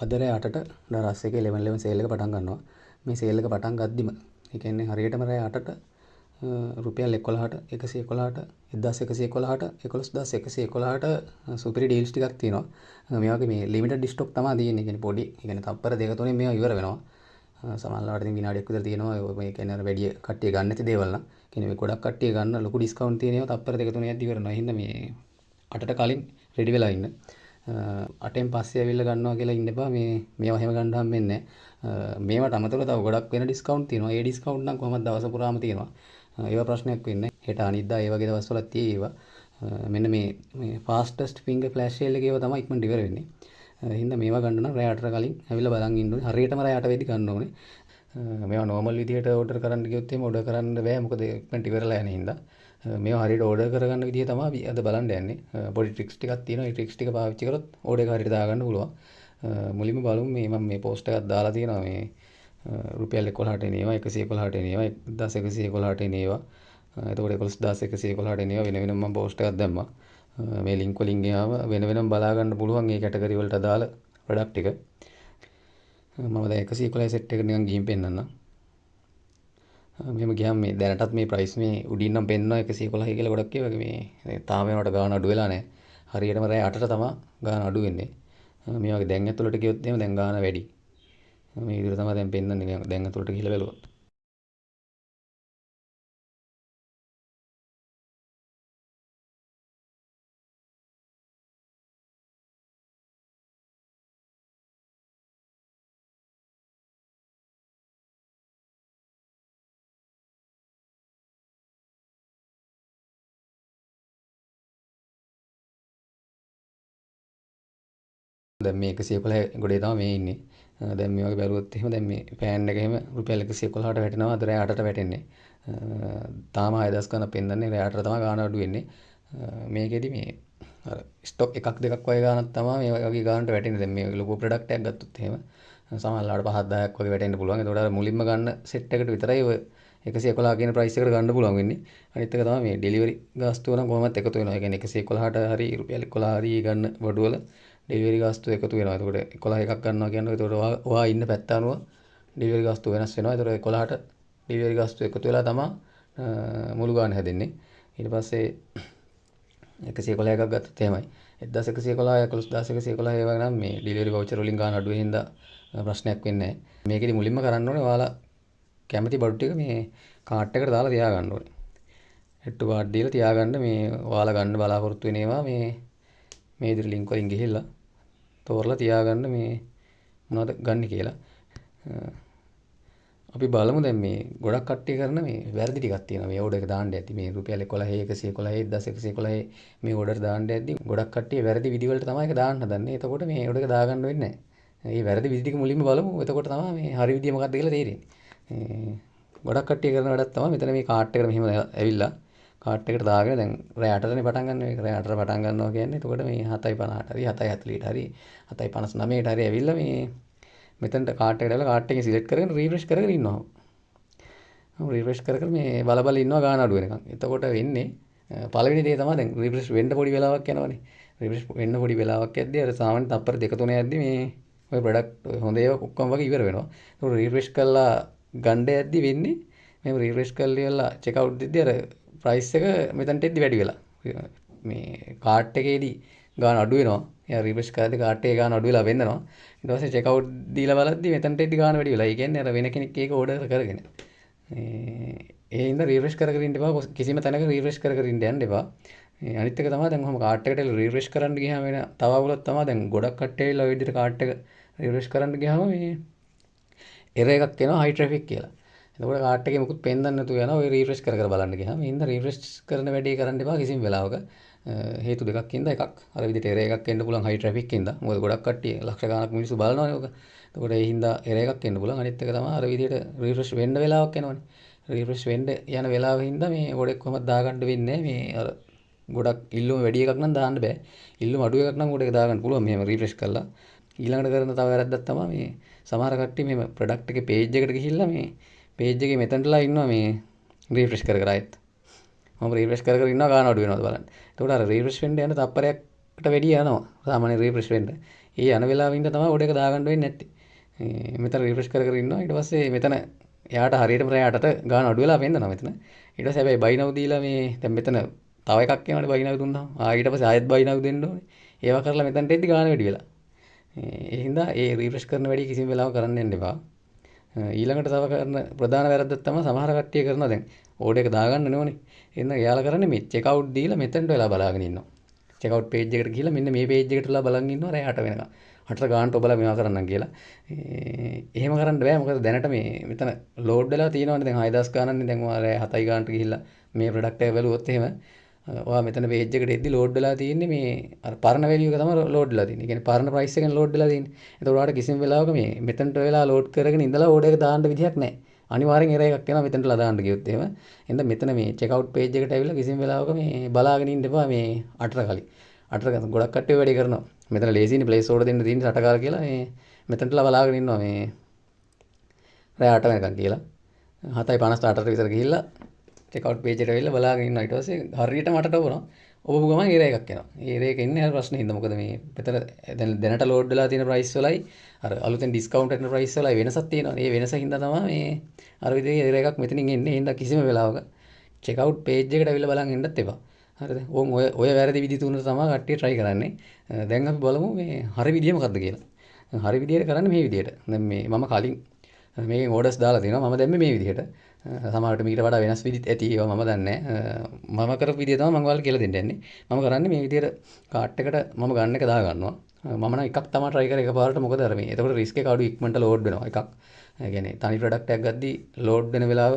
අද රෑ 8ට දරස් එකේ 11 සේල් එක පටන් ගන්නවා. මේ සේල් එක පටන් ගද්දිම ඒ කියන්නේ හරියටම රෑ 8ට රුපියල් 11ට 111ට 1111ට 11111ට සුපිරි ඩීල්ස් ටිකක් තියෙනවා. මේ වගේ මේ ලිමිටඩ් ස්ටොක් තමයි තියෙන්නේ. කියන්නේ පොඩි කියන්නේ තප්පර දෙක තුනේ මේවා ඉවර වෙනවා. සමහරවිට ඉතින් විනාඩියක් විතර තියෙනවා. මේ කියන්නේ අර වැඩි කට්ටිය ගන්න නැති දේවල් නම්. කියන්නේ මේ ගොඩක් කට්ටිය ගන්න ලොකු ඩිස්කවුන්ට් තියෙන ඒවා තප්පර දෙක තුනේ යද්දි ඉවර වෙනවා. හින්දා මේ 8ට කලින් රෙඩි වෙලා ඉන්න. 8න් පස්සේ ඇවිල්ලා ගන්නවා කියලා ඉන්න එපා. මේවා හැම ගන්න හම්බෙන්නේ නැහැ. මේවට අමතරව තව ගොඩක් වෙන ඩිස්කවුන්ට් තියෙනවා. ඒ ඩිස්කවුන්ට් නම් කොහොමද දවස පුරාම තියෙනවා. ඒවා ප්‍රශ්නයක් වෙන්නේ. හෙට අනිද්දා ඒ වගේ දවස්වලත් තියෙනවා. මෙන්න මේ ෆාස්ටස්ට් ෆින්ගර් ෆ්ලෑෂ් සේල් එකේ ඒවා තමයි ඉක්මනට ඉවර වෙන්නේ. හින්දා මේවා ගන්න නම් රෑ 8ට කලින් ඇවිල්ලා බලන් ඉන්න ඕනේ. හරියටම රෑ 8 වෙද්දි ගන්න ඕනේ. මේවා නෝමල් විදිහට ඕඩර් කරන්න ගියොත් එහෙම ඕඩර් කරන්න බෑ. මොකද ඉක්මනට ඉවරලා යන හින්දා. මේවා හරියට ඕඩර් කරගන්න විදිහ තමයි අපි අද බලන්න යන්නේ. පොඩි ට්‍රික්ස් ටිකක් තියෙනවා. ඒ ට්‍රික්ස් ටික පාවිච්චි කරොත් ඕඩර් එක හරියට දාගන්න පුළුවන්. මුලින්ම බලමු මේ මම මේ පෝස්ට් එකක් දාලා තියෙනවා මේ රුපියල් 11ට එන ඒවා 111ට එන ඒවා 1111ට එන ඒවා එතකොට 11111ට එන ඒවා වෙන වෙනම මම පෝස්ට් එකක් දැම්මා. මේ ලින්ක් වලින් ගියාම වෙන වෙනම බලා ගන්න පුළුවන් මේ කැටගරි වලට අදාළ ප්‍රොඩක්ට් ටික. මම දැන් 111 සෙට් එකට නිකන් ගිහින් පෙන්නන්නම්. මෙහෙම ගියාම මේ දැනටත් මේ ප්‍රයිස් මේ උඩින් නම් පෙන්නවා 111 කියලා ගොඩක් ඒ වගේ මේ තාම වෙනවට ගාන අඩු වෙලා නැහැ. හරියටම රෑ 8ට තමයි ගාන අඩු වෙන්නේ. මේ වගේ දැන් ඇතුළට ගියොත් එහෙම දැන් ගාන වැඩි. මේ විදිහට තමයි දැන් පෙන්වන්නේ දැන් ඇතුළට ගිහිල්ලා බලුවා. දැන් මේ 111 ගොඩේ තමයි මේ ඉන්නේ. දැන් මේ වගේ බැලුවොත් එහෙම දැන් මේ පෑන් එක එහෙම රුපියල් 111ට වැටෙනවා. අද රෑ 8ට වැටෙන්නේ. තාම 6000 ගණන් පෙන්නන්නේ රෑ 8ට තමයි ගාන අඩු වෙන්නේ. මේකෙදි මේ අර ස්ටොක් එකක් දෙකක් වගේ ගානක් තමයි මේ වගේ ගානට වැටෙන්නේ. දැන් මේ ලොකු ප්‍රොඩක්ට් එකක් ගත්තොත් එහෙම සමහරවිට 5 10ක් වගේ වැටෙන්න පුළුවන්. ඒතකොට අර මුලින්ම ගන්න සෙට් එකට විතරයි ඔය 111 කියන ප්‍රයිස් එකට ගන්න පුළුවන් වෙන්නේ. අනිත් එක තමයි මේ ඩෙලිවරි ගාස්තුව නම් කොහොමවත් එකතු වෙනවා. ඒ කියන්නේ 111ට හරි රුපියල් 11 හරි ගන්න බඩුවල ඩෙලිවරි ගාස්තුව එකතු වෙනවා. එතකොට 11 එකක් ගන්නවා කියන්නේ එතකොට ඔයා ඉන්න පැත්ත අනුව ඩෙලිවරි ගාස්තුව වෙනස් වෙනවා. එතකොට 11ට ඩෙලිවරි ගාස්තුව එකතු වෙලා තමයි මුළු ගාන හැදෙන්නේ. ඊට පස්සේ 111 එකක් ගත්තොත් එහෙමයි. 1111 11111 ඒ වගේ නම් මේ ඩෙලිවරි වවුචර් වලින් ගන්න අඩු වෙන හින්දා ප්‍රශ්නයක් වෙන්නේ නැහැ. මේකෙදි මුලින්ම කරන්න ඕනේ ඔයාලා කැමති බඩු ටික මේ කාට් එකට දාලා තියාගන්න ඕනේ. හෙට්ටු කාඩ් දීලා තියාගන්න මේ ඔයාලා ගන්න බලාපොරොත්තු වෙන ඒවා මේ විදිහට ලින්ක් වලින් ගිහිල්ලා තෝරලා තියාගන්න මේ මොනවද ගන්න කියලා. අපි බලමු දැන් මේ ගොඩක් කට්ටිය කරන මේ වැරදි ටිකක් තියෙනවා. මේ ඕඩර් එක දාන්න යද්දි මේ රුපියල් 11 111 1111 මේ ඕඩර් දාන්න යද්දි ගොඩක් කට්ටිය වැරදි විදි වලට තමයි ඒක දාන්න හදන්නේ. එතකොට මේ ඕඩර් එක දාගන්න වෙන්නේ නැහැ. මේ වැරදි විදි ටික මුලින්ම බලමු. එතකොට තමයි මේ හරි විදිය මොකක්ද කියලා තේරෙන්නේ. ගොඩක් කට්ටිය කරන වැඩක් තමයි මෙතන මේ කාට් එකට මෙහෙම ඇවිල්ලා කාට් එකට දාගෙන දැන් රෑ 8ටනේ පටන් ගන්න මේක. රෑ 8ට පටන් ගන්නවා කියන්නේ එතකොට මේ 7:50ට හරි 7:40ට හරි 7:59ට හරි ඇවිල්ලා මේ මෙතනට කාට් එකට ඇවිල්ලා කාට් එකේ සිලෙක්ට් කරගෙන රීෆ්‍රෙෂ් කරගෙන ඉන්නවා. රීෆ්‍රෙෂ් කර කර මේ බල බල ඉන්නවා ගාන අඩු වෙනකන්. එතකොට වෙන්නේ පළවෙනි දේ තමයි දැන් රීෆ්‍රෙෂ් වෙන්න පොඩි වෙලාවක් යනවනේ. රීෆ්‍රෙෂ් වෙන්න පොඩි වෙලාවක් යද්දී අර සාමාන්‍ය තප්පර දෙක තුන යද්දී මේ ඔය ප්‍රොඩක්ට් හොඳ ඒවා ඔක්කොම වගේ ඉවර වෙනවා. ඒක රීෆ්‍රෙෂ් කරලා ගන්න යද්දී වෙන්නේ මේ රීෆ්‍රෙෂ් කරලා ඉවරලා චෙක් අවුට් දෙද්දී අර ප්‍රයිස් එක මෙතනට එද්දී වැඩි වෙලා. මේ කාට් එකේදී ගාන අඩු වෙනවා. එයා රීෆ්‍රෙෂ් කරද්දී කාට් එකේ ගාන අඩු වෙලා වෙන්නනවා. ඊට පස්සේ චෙක් අවුට් දීලා බලද්දී මෙතනට එද්දී ගාන වැඩි වෙලා. ඒ කියන්නේ අර වෙන කෙනෙක් ඒක ඕඩර් කරගෙන. ඒ හින්දා රීෆ්‍රෙෂ් කර කර ඉන්න එපා. කිසිම තැනක රීෆ්‍රෙෂ් කර කර ඉන්න යන්න එපා. අනිත් එක තමයි දැන් ඔහම කාට් එකට රීෆ්‍රෙෂ් කරන්න ගියාම වෙන තව අවුලක් තමයි දැන් ගොඩක් කට්ටිය ඇවිල්ලා ඔය විදිහට කාට් එක රීෆ්‍රෙෂ් කරන්න ගියාම මේ එරර් එකක් එනවා හයි ට්‍රැෆික් කියලා. එතකොට කාට් එකේ මුකුත් පෙන්වන්න නැතුව යනවා ඔය රීෆ්‍රෙෂ් කර කර බලන්න ගියාම. ඒ හින්දා රීෆ්‍රෙෂ් කරන වැඩේ කරන්න එපා කිසිම වෙලාවක. හේතු දෙකක් හින්දා එකක් අර විදිහට එරර් එකක් එන්න පුළුවන් හයි ට්‍රැෆික් හින්දා. මොකද ගොඩක් කට්ටිය ලක්ෂ ගණනක් මිනිස්සු බලනවානේ ඔක. එතකොට ඒ හින්දා එරර් එකක් එන්න පුළුවන්. අනිත් එක තමයි අර විදිහට රීෆ්‍රෙෂ් වෙන්න වෙලාවක් එනවනේ. රීෆ්‍රෙෂ් වෙන්න යන වෙලාව හින්දා මේ ඕඩර් එක කොහොමද දාගන්න වෙන්නේ මේ අර ගොඩක් ඉල්ලුම වැඩි එකක් නම් දාන්න බෑ. ඉල්ලුම අඩු එකක් නම් ඕඩර් එක දාගන්න පුළුවන් මෙහෙම රීෆ්‍රෙෂ් කරලා. ඊළඟට කරන තව වැරද්දක් තමයි මේ සමහර කට්ටිය මෙහෙම ප්‍රොඩක්ට් එකේ පේජ් එකට ගිහිල්ලා මේ පේජ් එකේ මෙතනටලා ඉන්නවා මේ රීෆ්‍රෙෂ් කර කර ආයෙත්. මම රීෆ්‍රෙෂ් කර කර ඉන්නවා ගාන අඩු වෙනවද බලන්න. එතකොට අර රීෆ්‍රෙෂ් වෙන්න යන තප්පරයකට වැඩි යනවා. සාමාන්‍ය රීෆ්‍රෙෂ් වෙන්න. ඒ යන වෙලාවෙ ඉඳන් තමයි ඕඩර් එක දාගන්න වෙන්නේ නැත්තේ. මෙතන රිෆ්‍රෙෂ් කර කර ඉන්නවා. ඊට පස්සේ මෙතන එයාට හරියටම රෑ 8ට ගාන අඩු වෙලා පෙන්නනවා මෙතන. ඊට පස්සේ හැබැයි බයිනව් දීලා මේ දැන් මෙතන තව එකක් එනවනේ බයිනව් දුන්නාම. ඊට පස්සේ ආයෙත් බයිනව් දෙන්න ඕනේ. ඒවා කරලා මෙතනට එද්දි ගාන වැඩි වෙලා. ඒ හින්දා ඒ රිෆ්‍රෙෂ් කරන වැඩි කිසිම වෙලාවක කරන්න යන්න එපා. ඊළඟට තව කරන ප්‍රධාන වැරද්දක් තමයි සමහර කට්ටිය කරනවා දැන් ඕඩර් එක දාගන්න ඕනේ. එහෙනම් එයාලා කරන්නේ මේ චෙක් අවුට් දීලා මෙතනට වෙලා බලාගෙන ඉන්නවා. චෙක් අවුට් පේජ් එකට ගිහලා මෙන්න මේ පේජ් එකට වෙලා බලන් ඉන්නවා රෑ 8 වෙනකම්. 8ට ගානට ඔබලා මේවා කරන්නම් කියලා. එහෙම කරන්න බෑ. මොකද දැනට මේ මෙතන ලෝඩ් වෙලා තියෙනවනේ දැන් 6000 ගානන්නේ දැන් ඔයා රෑ 7යි ගානට ගිහිල්ලා මේ ප්‍රොඩක්ට් එක බැලුවොත් එහෙම ඔයා මෙතන පේජ් එකට එද්දි ලෝඩ් වෙලා තියෙන්නේ මේ අර පරණ වැලියු එක තමයි ලෝඩ් වෙලා තියෙන්නේ. ඒ කියන්නේ පරණ ප්‍රයිස් එකෙන් ලෝඩ් වෙලා තියෙන්නේ. ඒතකොට ඔයාලට කිසිම වෙලාවක මේ මෙතනට වෙලා ලෝඩ් කරගෙන ඉඳලා ඕඩර් එක දාන්න විදිහක් නැහැ. අනිවාර්යෙන් එරර් එකක් එනවා මෙතනට දාන්න ගියොත් එහෙම. එහෙනම් මෙතන මේ චෙක් අවුට් පේජ් එකට ඇවිල්ලා කිසිම වෙලාවක මේ බලාගෙන ඉන්න එපා මේ 8ට කලින්. 8ට ගොඩක් කට්ටිය වැඩි කරනවා. මෙතන ලේසියිනේ ප්ලේස් ඕඩර් දෙන්න තියෙන 8 කාල කියලා මේ මෙතනටලා බලාගෙන ඉන්නවා මේ රෑ 8 වෙනකන් කියලා. 7:58ට විතර ගිහිල්ලා චෙක් අවුට් පේජ් එකට ඇවිල්ලා බලාගෙන ඉන්නවා. ඊට පස්සේ හරියටම 8ට වුණා. ඔබපු ගමන් එරර් එකක් එනවා. ඒ එරර් එක එන්නේ අර ප්‍රශ්නේ හින්දා. මොකද මේ මෙතන දැන් දැනට ලෝඩ් වෙලා තියෙන ප්‍රයිස් වලයි අර අලුතෙන් ඩිස්කවුන්ට් කරන ප්‍රයිස් වලයි වෙනසක් තියෙනවා. ඒ වෙනස හින්දා තමයි මේ අර විදිහේ එරර් එකක් මෙතනින් එන්නේ. ඒ හින්දා කිසිම වෙලාවක චෙක් අවුට් පේජ් එකට ඇවිල්ලා බලන් ඉන්නත් එපා. හරිද? ඔය වැරදි විදි තුන තමයි කට්ටිය try කරන්නේ. දැන් අපි බලමු මේ හරි විදිය මොකක්ද කියලා. හරි විදියට කරන්නේ මේ විදියට. දැන් මේ මම කලින් මේකෙන් ඕඩර්ස් දාලා තියෙනවා. මම දැම්මේ මේ විදියට. සමහරවිට මීට වඩා වෙනස් විදිත් ඇති. ඒවා මම දන්නේ නැහැ. මම කරපු විදිය තමයි මම ඔයාලට කියලා දෙන්න යන්නේ. මම කරන්නේ මේ විදියට කාට් එකට මම ගන්න එක දා ගන්නවා. මම නම් එකක් තමයි try කරේ එකපාරට. මොකද අර මේ එතකොට risk එක අඩු ඉක්මනට load වෙනවා එකක්. ඒ කියන්නේ තනි product එකක් ගද්දි load වෙන වෙලාව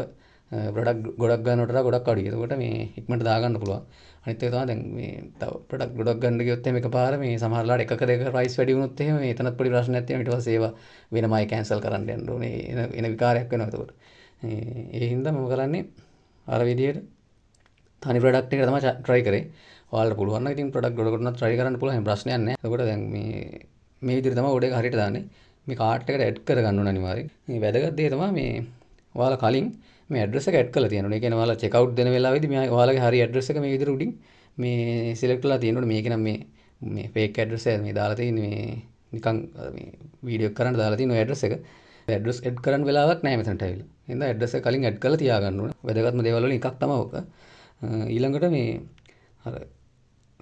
product ගොඩක් ගන්නවට වඩා ගොඩක් අඩුයි. එතකොට මේ ඉක්මනට දා ගන්න පුළුවන්. අනිත් එක තමයි දැන් මේ තව ප්‍රොඩක්ට් ගොඩක් ගන්න ගියොත් එහෙම එකපාර මේ සමහරලාට එකක දෙක ප්‍රයිස් වැඩි වුණොත් එහෙම මේ එතනත් පොඩි ප්‍රශ්නයක් තියෙනවා. ඊට පස්සේ ඒවා වෙනමයි කැන්සල් කරන්න යන්න ඕනේ. එන විකාරයක් වෙනවා එතකොට. ඒ හින්දා මම කරන්නේ අර විදියට තනි ප්‍රොඩක්ට් එක තමයි try කරේ. ඔයාලට පුළුවන් නම් ඉතින් ප්‍රොඩක්ට් ගොඩකට try කරන්න පුළුවන්. එහෙම ප්‍රශ්නයක් නැහැ. එතකොට දැන් මේ විදිහට තමයි ඕඩර් එක හරියට දාන්නේ. මේ කාට් එකට ඇඩ් කරගන්න ඕන අනිවාර්යෙන්. මේ වැදගත් දේ තමයි මේ ඔයාලා කලින් මේ ඇඩ්‍රස් එක ඇඩ් කරලා තියෙනවා. ඒ කියන්නේ ඔයාලා චෙක් අවුට් දෙන වෙලාවෙදී මේ ඔයාලගේ හරි ඇඩ්‍රස් එක මේ විදිහට උඩින් මේ සිලෙක්ට් කරලා තියෙනවනේ. මේක නම් මේ ෆේක් ඇඩ්‍රස් එක මේ දාලා තියෙන්නේ මේ නිකන් මේ වීඩියෝ එක කරන්න දාලා තියෙන ඔය ඇඩ්‍රස් එක. ඇඩ්‍රස් ඇඩ් කරන්න වෙලාවක් නැහැ මෙතනට ඇවිල්ලා. එහෙනම් ඇඩ්‍රස් එක කලින් ඇඩ් කරලා තියාගන්න ඕන. වැදගත්ම දේවල් වලින් එකක් තමයි ඕක. ඊළඟට මේ අර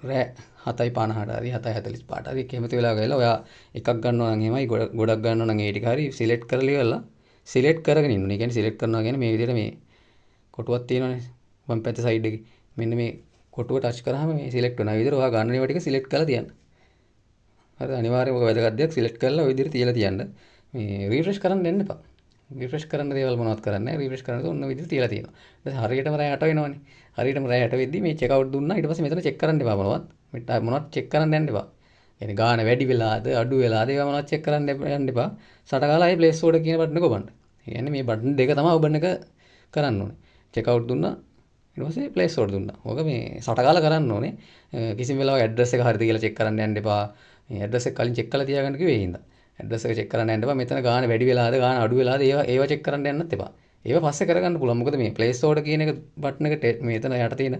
රෑ 7:50ට හරි 7:45ට හරි කැමති වෙලාවක ගිහලා ඔයා එකක් ගන්නවා නම් එහෙමයි ගොඩක් ගන්නවා නම් ඒ ටික හරි සිලෙක්ට් කරලා ඉවරලා සිලෙක්ට් කරගෙන ඉන්න ඕනේ. ඒ කියන්නේ සිලෙක්ට් කරනවා කියන්නේ මේ විදිහට මේ කොටුවක් තියෙනවනේ වම් පැත්තේ සයිඩ් එකේ. මෙන්න මේ කොටුව ටච් කරාම මේ සිලෙක්ට් වෙනවා. ඒ විදිහට ඔයා ගන්න ඒවා ටික සිලෙක්ට් කරලා තියන්න. හරිද? අනිවාර්යයෙන්ම ඔය වැදගත් දෙයක් සිලෙක්ට් කරලා ඔය විදිහට තියලා තියන්න. මේ රිෆ්‍රෙෂ් කරන්න දෙන්න එපා. රිෆ්‍රෙෂ් කරන්න දේවල් මොනවත් කරන්නේ නැහැ. රිෆ්‍රෙෂ් කරනකොට ඔන්න විදිහට තියලා තියෙනවා. ඊට පස්සේ හරියටම රෑ 8 වෙනවනේ. හරියටම රෑ 8 වෙද්දි මේ චෙක් අවුට් දුන්නා. ඊට පස්සේ මෙතන චෙක් කරන්න එපා මොනවත්. මොනවත් චෙක් කරන්න යන්න එපා. يعني ගාන වැඩි වෙලාද අඩු වෙලාද ඒවා මොනවත් චෙක් කරන්න යන්න එපා. සටකාලා ආයේ ප්ලේස් ඕඩර් කියන බටන් එක ඔබන්න. ඒ කියන්නේ මේ බටන් දෙක තමයි ඔබන්න එක කරන්න ඕනේ. චෙක් අවුට් දුන්නා. ඊට පස්සේ ප්ලේස් ඕඩර් දුන්නා. ඕක මේ සටකාලා කරන්න ඕනේ. කිසිම වෙලාවක ඇඩ්‍රස් එක හරියද කියලා චෙක් කරන්න යන්න එපා. මේ ඇඩ්‍රස් එක කලින් චෙක් කරලා තියාගන්න කිව්වේ ඒ හින්දා. ඇඩ්‍රස් එක චෙක් කරන්න යන්න එපා. මෙතන ගාන වැඩි වෙලාද ගාන අඩු වෙලාද ඒවා චෙක් කරන්න යන්නත් එපා. ඒවා පස්සේ කරගන්න පුළුවන්. මොකද මේ ප්ලේස් ඕඩර් කියන එක බටන් එකට මෙතන යට තියෙන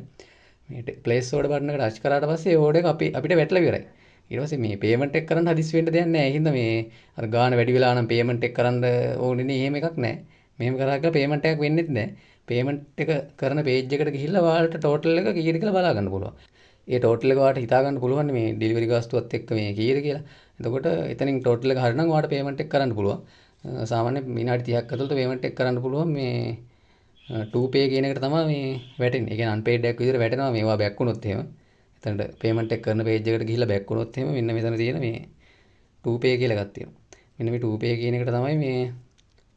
මේ ප්ලේස් ඕඩර් බටන් එකට ටච් කරාට පස්සේ ඕඩර් එක අපිට වැටලා ඉවරයි. ඊට පස්සේ මේ පේමන්ට් එක කරන්න හදිස්සි වෙන්න දෙයක් නැහැ. ඒ හින්දා මේ අර ගාන වැඩි වෙලා නම් පේමන්ට් එක කරන්න ඕනේ නේ එහෙම එකක් නැහැ. මෙහෙම කරා කියලා පේමන්ට් එකක් වෙන්නෙත් නැහැ. පේමන්ට් එක කරන පේජ් එකට ගිහිල්ලා ඔයාලට ටෝටල් එක කීයද කියලා බලා ගන්න පුළුවන්. ඒ ටෝටල් එක ඔයාලට හිතා ගන්න පුළුවන් මේ ඩෙලිවරි ගාස්තුවත් එක්ක මේ කීයද කියලා. එතකොට එතනින් ටෝටල් එක හරිනම් ඔයාලට පේමන්ට් එක කරන්න පුළුවන්. සාමාන්‍ය විනාඩි 30ක් ඇතුළත පේමන්ට් එක කරන්න පුළුවන් මේ 2pay කියන එකට තමයි මේ වැටෙන්නේ. ඒ කියන්නේ unpaid එකක් විදිහට වැටෙනවා මේවා බැක් වුණොත් එහෙම. එතනට පේමන්ට් එක කරන පේජ් එකට ගිහිල්ලා බැක් වුණොත් එහෙම මෙන්න මෙතන තියෙන මේ 2pay කියලා එකක් තියෙනවා. මෙන්න මේ 2pay කියන එකට තමයි මේ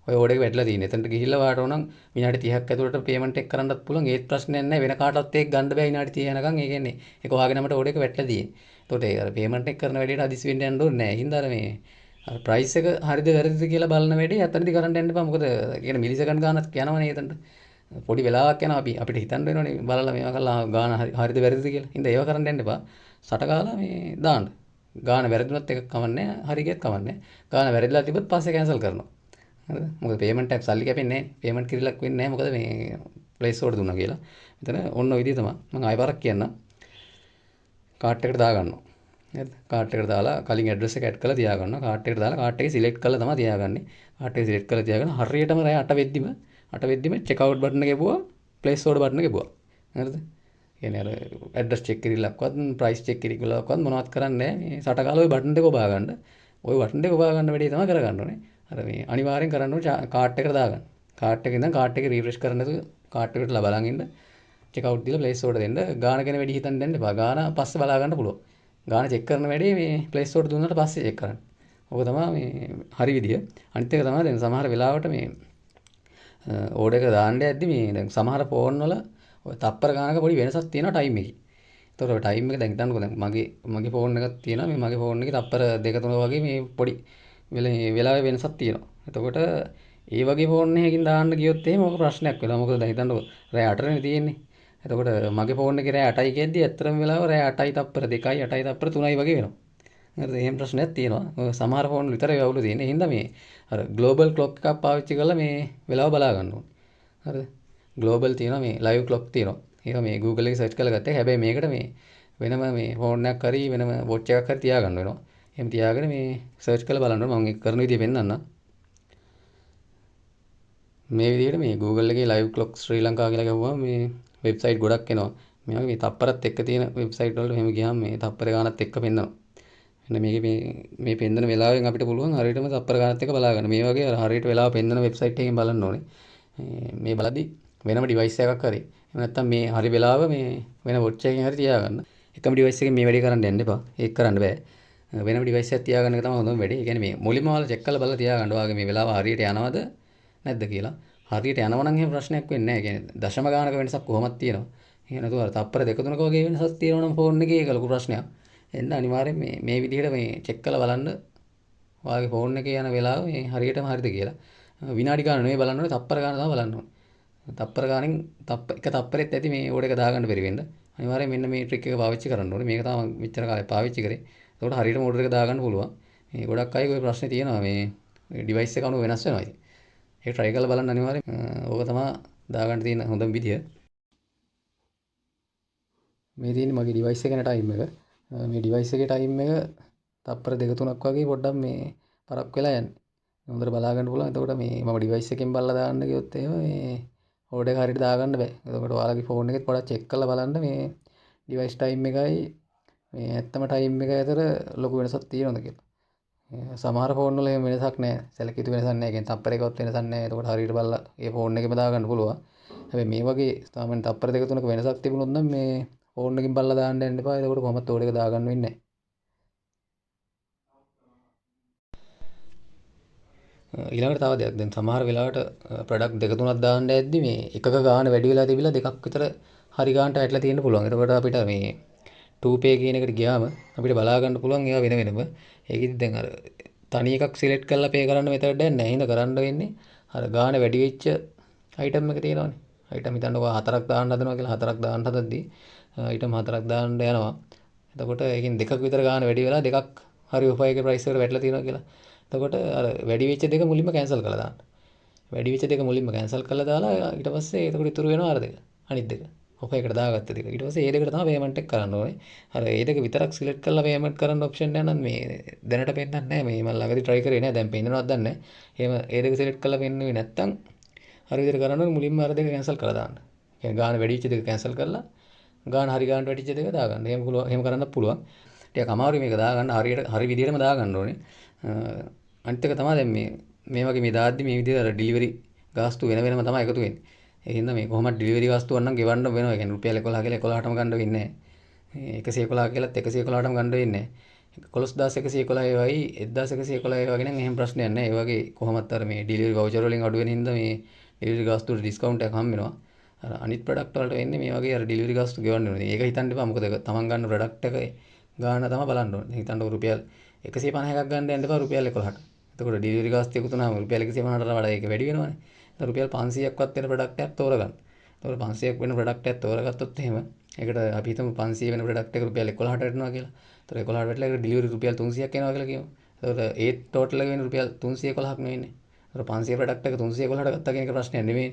ඔය ඕඩර් එක වැටලා තියෙන්නේ. එතනට ගිහිල්ලා වාට ඕනම් විනාඩි 30ක් ඇතුළත පේමන්ට් එක කරන්නත් පුළුවන්. ඒත් ප්‍රශ්නයක් නැහැ. වෙන කාටවත් ඒක ගන්න බෑ විනාඩි 30 යනකම්. ඒ කියන්නේ ඒක ඔයාගේ නමට ඕඩර් එක වැටලා තියෙන්නේ. එතකොට ඒ අර පේමන්ට් එක කරන වැඩේට හදිසි වෙන්න යන්න ඕනේ නැහැ. ඒ හින්දා අර මේ අර ප්‍රයිස් එක හරිද වැරදිද කියලා බලන වැඩේ අතනදි කරන්න යන්න එපා. මොකද කියන මිලිසෙකන්ඩ් ගානක් යනවනේ එතනට. පොඩි වෙලාවක් යනවා අපිට හිතන්න වෙනවනේ බලලා මේවා කරලා ගාන හරිද වැරදිද කියලා. හින්දා ඒවා කරන්න යන්න එපා. සටකාලා මේ දාන්න. ගාන වැරදුනත් එකක් කමන්නේ නැහැ. හරි ගියත් කමන්නේ නැහැ. ගාන වැරදිලා තිබ්බත් පස්සේ කැන්සල් කරනවා. හරිද? මොකද පේමන්ට් එකක් සල්ලි කැපෙන්නේ නැහැ. පේමන්ට් කිරිලක් වෙන්නේ නැහැ. මොකද මේ ප්ලේස් ඕඩර් දුන්නා කියලා. මෙතන ඔන්න ඔය විදිහ තමයි. මම ආයෙ පාරක් කියන්නම්. කාට් එකට දාගන්නවා. නේද? කාට් එකට දාලා කලින් ඇඩ්‍රස් එක ඇඩ් කරලා තියාගන්නවා. කාට් එකට දාලා කාට් එක සිලෙක්ට් කරලා තමයි තියාගන්නේ. කාට් එක සිලෙක්ට් කරලා තියාගෙන හරියටම රෑ 8 වෙද්දිම චෙක් අවුට් බටන් එක ගෙවුවා, ප්ලේස් ඕඩර් බටන් එක ගෙවුවා. හරිද? කියන්නේ අර ඇඩ්‍රස් චෙක් කිරිල්ලක්වත් ප්‍රයිස් චෙක් කිරිල්ලක්වත් මොනවත් කරන්නේ නැහැ. මේ සටකාල ওই බටන් දෙක ඔබා ගන්න. ওই බටන් දෙක ඔබා ගන්න වැඩේ තමයි කරගන්න ඕනේ. අර මේ අනිවාර්යෙන් කරන්න ඕනේ කාට් එකට දාගන්න. කාට් එකෙන් ඉඳන් කාට් එක රීෆ්‍රෙෂ් කරන්න නැතුව කාට් එකට බලන් ඉන්න. චෙක් අවුට් දීලා ප්ලේස් ඕඩර් දෙන්න. ගාන ගැන වැඩි හිතන්න දෙන්න එපා. ගාන පස්සේ බලා ගන්න පුළුවන්. ගාන චෙක් කරන වැඩේ මේ ප්ලේස් ඕඩර් දුන්නාට පස්සේ චෙක් කරන්න. ඕක තමයි මේ හරි විදිය. අනිත් එක තමයි දැන් සමහර වෙලාවට මේ ඕඩර් එක දාන්න යද්දි මේ දැන් සමහර ෆෝන් වල ඔය තප්පර ගානක පොඩි වෙනසක් තියෙනවා ටයිම් එකේ. ඒතකොට ඔය ටයිම් එක දැන් හිතන්නකෝ දැන් මගේ ෆෝන් එකක් තියෙනවා. මේ මගේ ෆෝන් එකේ තප්පර 2-3 වගේ මේ පොඩි වෙලාවේ වෙනසක් තියෙනවා. එතකොට ඒ වගේ ෆෝන් එකකින් දාන්න ගියොත් එහෙම ඔක ප්‍රශ්නයක් වෙනවා. මොකද දැන් හිතන්නකෝ රෑ 8නේ තියෙන්නේ. එතකොට මගේ ෆෝන් එකේ රෑ 8යි කියද්දි ඇත්තටම වෙලාව රෑ 8යි තප්පර 2යි 8යි තප්පර 3යි වගේ වෙනවා. හරිද? එහෙම ප්‍රශ්නයක් තියෙනවා. ඔය සමහර ෆෝන් විතරයි අවුල තියෙන්නේ. ඒ හින්දා මේ අර ග්ලෝබල් ක්ලොක් එකක් පාවිච්චි කරලා මේ වෙලාව බලා ගන්න ඕනේ. හරිද? ග්ලෝබල් තියෙනවා මේ ලයිව් ක්ලොක් තියෙනවා. ඒක මේ Google එකේ සර්ච් කරලා ගත්තා. හැබැයි මේකට මේ වෙනම මේ ෆෝන් එකක් හරි වෙනම වොච් එකක් හරි තියාගන්න වෙනවා. එහෙම තියාගෙන මේ සර්ච් කරලා බලන්න ඕනේ. මම ඒක කරන විදිය පෙන්නන්නම්. මේ විදිහට මේ Google එකේ live clock ශ්‍රී ලංකා කියලා ගහුවම මේ වෙබ්සයිට් ගොඩක් එනවා. මේ වගේ මේ තප්පරත් එක්ක තියෙන වෙබ්සයිට් වලට මෙහෙම ගියාම මේ තප්පර ගානත් එක්ක පෙන්නනවා. මෙන්න මේකේ මේ පෙන්නන වෙලාවෙන් අපිට පුළුවන් හරියටම තප්පර ගානත් එක්ක බලා ගන්න. මේ වගේ හරියට වෙලාව පෙන්නන වෙබ්සයිට් එකකින් බලන්න ඕනේ. මේ බලද්දි වෙනම ඩිවයිස් එකක් හරි එහෙම නැත්නම් මේ හරි වෙලාව මේ වෙන වොච් එකකින් හරි තියාගන්න. එකම ඩිවයිස් එකෙන් මේ වැඩේ කරන්න යන්න එපා. ඒක කරන්න බෑ. වෙනම ඩිවයිස් එකක් තියාගන්න එක තමයි හොඳම වැඩේ. ඒ කියන්නේ මේ මුලින්ම ඔයාලා චෙක් කරලා බලලා තියාගන්න. ඔයාගේ මේ වෙලාව හරියට යනවද නැද්ද කියලා. හරියට යනවා නම් එහෙම ප්‍රශ්නයක් වෙන්නේ නැහැ. ඒ කියන්නේ දශම ගානක වෙනසක් කොහොමද තියෙනවා. එහෙම නැතුව අර තප්පර 2-3ක වගේ වෙනසක් තියෙනවා නම් ෆෝන් එකේ ඒක ලොකු ප්‍රශ්නයක්. එන්න අනිවාර්යෙන් මේ විදිහට මේ චෙක් කරලා බලන්න ඔයාගේ ෆෝන් එකේ යන වෙලාව මේ හරියටම හරිද කියලා. විනාඩි ගාන නෙවෙයි බලන්න ඕනේ තප්පර ගාන තමයි බලන්න ඕනේ. තප්පර ගානෙන් එක තප්පරෙත් ඇති මේ ඕඩර් එක දාගන්න බැරි වෙන්න. අනිවාර්යෙන් මෙන්න මේ ට්‍රික් එක පාවිච්චි කරන්න ඕනේ. මේක තමයි මම මෙච්චර කාලේ පාවිච්චි කරේ. ඒකට හරියටම ඕඩර් එක දාගන්න පුළුවන්. මේ ගොඩක් අය ඔය ප්‍රශ්නේ තියෙනවා මේ ඩිවයිස් එක අනුව වෙනස් වෙනවා ඉතින්. ඒක try කරලා බලන්න අනිවාර්යෙන්. ඕක තමයි දාගන්න තියෙන හොඳම විදිය. මේ තියෙන්නේ මගේ ඩිවයිස් එකේ ටයිම් එක. මේ ඩිවයිස් එකේ ටයිම් එක තප්පර 2-3ක් වගේ පොඩ්ඩක් මේ පරක් වෙලා යන්නේ. හොඳට බලා ගන්න පුළුවන්. එතකොට මේ මම ඩිවයිස් එකෙන් බලලා දාන්න ගියොත් එහෙම මේ ඕඩර් එක හරියට දාගන්න බෑ. එතකොට ඔයාලගේ ෆෝන් එකෙත් පොඩ්ඩක් චෙක් කරලා බලන්න මේ ඩිවයිස් ටයිම් එකයි මේ ඇත්තම ටයිම් එක අතර ලොකු වෙනසක් තියෙනවද කියලා. සමහර ෆෝන් වල එහෙම වෙනසක් නැහැ. සැලකිය යුතු වෙනසක් නැහැ. කියන්නේ තප්පරයකවත් වෙනසක් නැහැ. එතකොට හරියට බලලා ඒ ෆෝන් එකෙම දාගන්න පුළුවන්. හැබැයි මේ වගේ සාමාන්‍ය තප්පර 2-3ක වෙනසක් තිබුණොත් නම් මේ ෆෝන් එකකින් බලලා දාන්න යන්න එපා. එතකොට කොහොමද ඕඩර් එක දාගන්න වෙන්නේ නැහැ. ඊළඟට තව දෙයක් දැන් සමහර වෙලාවට ප්‍රොඩක්ට් දෙක තුනක් දාන්න යද්දි මේ එකක ගාන වැඩි වෙලා තිබිලා දෙකක් විතර හරි ගානට ඇටලා තියෙන්න පුළුවන්. එතකොට අපිට මේ 2pay කියන එකට ගියාම අපිට බලා ගන්න පුළුවන් ඒවා වෙන වෙනම. ඒකෙදි දැන් අර තනි එකක් සිලෙක්ට් කරලා pay කරන්න මෙතනට යන්නේ නැහැ. හින්දා කරන්න වෙන්නේ අර ගාන වැඩි වෙච්ච item එක තියෙනවනේ. item හිතන්නකෝ 4ක් දාන්න හදනවා කියලා 4ක් දාන්න හදද්දි item 4ක් දාන්න යනවා. එතකොට ඒකෙන් දෙකක් විතර ගාන වැඩි වෙලා දෙකක් හරි ඔෆර් එකේ price එකට වැටලා තියෙනවා කියලා. එතකොට අර වැඩි වෙච්ච දෙක මුලින්ම කැන්සල් කරලා දාන්න. වැඩි වෙච්ච දෙක මුලින්ම කැන්සල් කරලා දාලා ඊට පස්සේ එතකොට ඉතුරු වෙනවා අර දෙක. අනිත් දෙක. ඔෆර් එකට දාගත්ත දෙක. ඊට පස්සේ ඒ දෙකට තමයි පේමන්ට් එක කරන්න ඕනේ. අර ඒ දෙක විතරක් සිලෙක්ට් කරලා පේමන්ට් කරන්න ඔප්ෂන් එක නම් මේ දැනට පෙන්නන්නේ නැහැ. මේ මම ළඟදී try කරේ නෑ. දැන් පෙන්නනවද දන්නේ නැහැ. එහෙම ඒ දෙක සිලෙක්ට් කරලා පෙන්නුවේ නැත්තම් හරි විදිහට කරන්න ඕනේ මුලින්ම අර දෙක කැන්සල් කරලා දාන්න. කියන්නේ ගාන වැඩි වෙච්ච දෙක කැන්සල් කරලා ගාන හරි ගානට වැටිච්ච දෙක දාගන්න. එහෙම පුළුවන්. එහෙම කරන්නත් පුළුවන්. ටිකක් අමාරුයි මේක දාගන්න. හරියට හරි විදිහටම දාගන්න ඕනේ. අනිත් එක තමයි දැන් මේ වගේ මේ දාද්දි මේ විදිහට අර ඩිලිවරි ගාස්තු වෙන වෙනම තමයි එකතු වෙන්නේ. ඒ හින්දා මේ කොහොමද ඩිලිවරි ගාස්තුවක් නම් ගෙවන්න වෙනවා. ඒ කියන්නේ රුපියල් 11 කියලා 11ටම ගන්න වෙන්නේ නැහැ. 111 කියලාත් 111ටම ගන්න වෙන්නේ නැහැ. 11111 වයි 1111 වගේ නම් එහෙම ප්‍රශ්නයක් නැහැ. ඒ වගේ කොහොමත් අර මේ ඩිලිවරි වවුචර් වලින් අඩු වෙන හින්දා මේ ඩිලිවරි ගාස්තුවට ඩිස්කවුන්ට් එකක් හම්බ වෙනවා. අර අනිත් ප්‍රොඩක්ට් වලට වෙන්නේ මේ වගේ අර ඩිලිවරි ගාස්තු ගෙවන්න වෙනවා. ඒක හිතන්න එපා. මොකද තමන් ගන්න ප්‍රොඩක්ට් එකේ ගාන තමයි බලන්න ඕනේ. හිතන්න රුපියල් 150ක් ගන්න යන්න එපා රුපියල් 11ට. එතකොට ඩිලිවරි ගාස්තු එකතු වුණාම රුපියල් 150කට වඩා ඒක වැඩි වෙනවනේ. එතකොට රුපියල් 500ක්වත් වෙන ප්‍රොඩක්ට් එකක් තෝරගන්න. එතකොට 500ක් වෙන ප්‍රොඩක්ට් එකක් තෝරගත්තොත් එහෙම ඒකට අපි හිතමු 500 වෙන ප්‍රොඩක්ට් එක රුපියල් 11ට වැටෙනවා කියලා. එතකොට 11ට වැටලා ඒකට ඩිලිවරි රුපියල් 300ක් එනවා කියලා කියමු. එතකොට ඒ ටෝටල් එක වෙන රුපියල් 311ක් නෙවෙන්නේ. එතකොට 500 ප්‍රොඩක්ට් එක 311ට ගත්තා කියන එක ප්‍රශ්නයක් නෙමෙයි.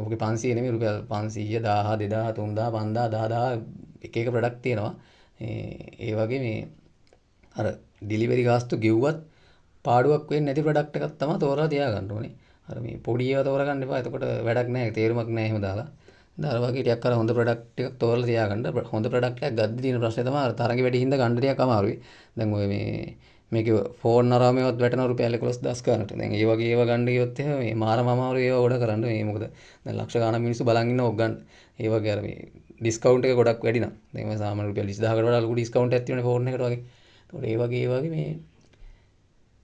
ඔගේ 500 නෙමෙයි රුපියල් 500 1000 2000 3000 5000 10000 එක එක ප්‍රොඩක්ට් තියෙනවා. ඒ වගේ මේ අර ඩිලිවරි ගාස්තු ගෙව්වත් පාඩුවක් වෙන්නේ නැති ප්‍රොඩක්ට් එකක් තමයි තෝරලා තියාගන්න ඕනේ. අර මේ පොඩි ඒවා තෝරගන්න එපා. එතකොට වැඩක් නැහැ. තේරුමක් නැහැ එහෙම දාලා. අර වගේ ටිකක් අර හොඳ ප්‍රොඩක්ට් එකක් තෝරලා තියාගන්න. හොඳ ප්‍රොඩක්ට් එකක් ගද්දි තියෙන ප්‍රශ්නේ තමයි අර තරඟ වැඩි හින්දා ගන්න ටිකක් අමාරුයි. දැන් ඔය මේකේ ෆෝන් අරාමේවත් වැටෙනවා රුපියල් 11,000 ගන්නට. දැන් ඒ වගේ ඒවා ගන්න ගියොත් එහෙම මේ මාරම අමාරු ඒවා ඕඩර් කරන්න. මේ මොකද දැන් ලක්ෂ ගණන් මිනිස්සු බලන් ඉන්නවා ඔක් ගන්න. ඒ වගේ අර මේ ඩිස්කවුන්ට් එක ගොඩක් වැඩි නම්. දැන් මේ සාමාන්‍ය රුපියල් 20000කට වඩා ලොකු ඩිස්කවුන්ට් එකක් තියෙනවා ෆෝන් එකට වගේ. ඒතකොට ඒ වගේ මේ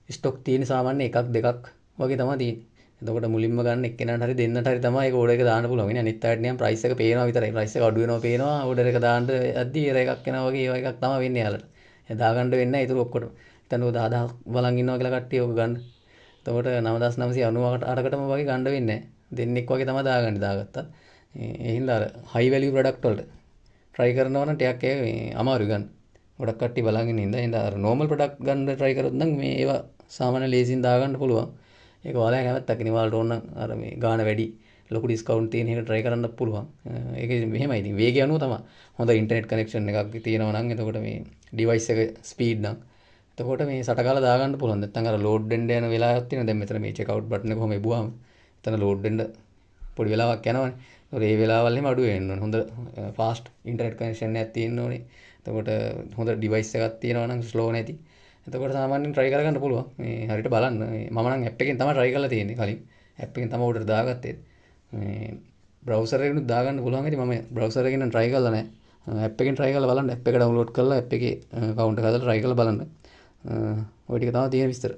ස්ටොක් තියෙන සාමාන්‍ය එකක් දෙකක් වගේ තමයි තියෙන්නේ. එතකොට මුලින්ම ගන්න එක්කෙනාට හරි දෙන්නට හරි තමයි ඒක ඕඩර් එක දාන්න පුළුවන්. ඉතින් අනිත් අයට නිකන් ප්‍රයිස් එක පේනවා විතරයි. ප්‍රයිස් එක අඩු වෙනවා පේනවා. ඕඩර් එක දාන්න යද්දි ඒර එකක් එනවා වගේ ඒවා එකක් තමයි වෙන්නේ යාලට. ඒ දාගන්න වෙන්නේ නැහැ ඊටු ඔක්කොටම. හිතන්න ඔය 10000 බලන් ඉන්නවා කියලා කට්ටිය ඔක ගන්න. එතකොට 9998කටම වගේ ගන්න වෙන්නේ නැහැ. දෙන්නෙක් වගේ තමයි දාගන්නේ දාගත්තා. ඒ හින්දා අර හයි වැලියු ප්‍රොඩක්ට් වලට try කරනවා නම් ටිකක් ඒක මේ අමාරු ගන්න. ගොඩක් කට්ටිය බලන් ඉන්න හින්දා එහෙනම් අර normal product ගන්න try කරොත් නම් මේ ඒවා සාමාන්‍ය ලේසියෙන් දාගන්න පුළුවන්. ඒක ඔයාලා කැමැත්තක් නේ. ඔයාලට ඕන නම් අර මේ ගාන වැඩි ලොකු ඩිස්කවුන්ට් තියෙන එක try කරන්න පුළුවන්. ඒක මෙහෙමයි ඉතින් වේගය අනුව තමයි. හොඳ ඉන්ටර්නෙට් කනෙක්ෂන් එකක් තියෙනවා නම් එතකොට මේ device එක ස්පීඩ් නම් එතකොට මේ සටකාලා දාගන්න පුළුවන්. නැත්නම් අර load වෙන්න යන වෙලාවක් තියෙනවා. දැන් මෙතන මේ check out button එක කොහොම එබුවාම එතන load වෙන්න පොඩි වෙලාවක් යනවනේ. ඒතකොට ඒ වෙලාවල් එහෙම අඩු වෙන්න ඕනේ. හොඳ fast ඉන්ටර්නෙට් කනෙක්ෂන් එකක් තියෙන්න ඕනේ. එතකොට හොඳ ඩිවයිස් එකක් තියෙනවා නම් ස්ලෝ නැති. එතකොට සාමාන්‍යයෙන් try කරගන්න පුළුවන්. මේ හරියට බලන්න. මම නම් app එකෙන් තමයි try කරලා තියෙන්නේ කලින්. app එකෙන් තමයි order දාගත්තේ. මේ browser එකෙනුත් දාගන්න පුළුවන්. ඉතින් මම browser එකෙන් නම් try කරලා නැහැ. app එකෙන් try කරලා බලන්න. app එක download කරලා app එකේ account එක හදලා try කරලා බලන්න. ඔය ටික තමයි තියෙන විස්තර.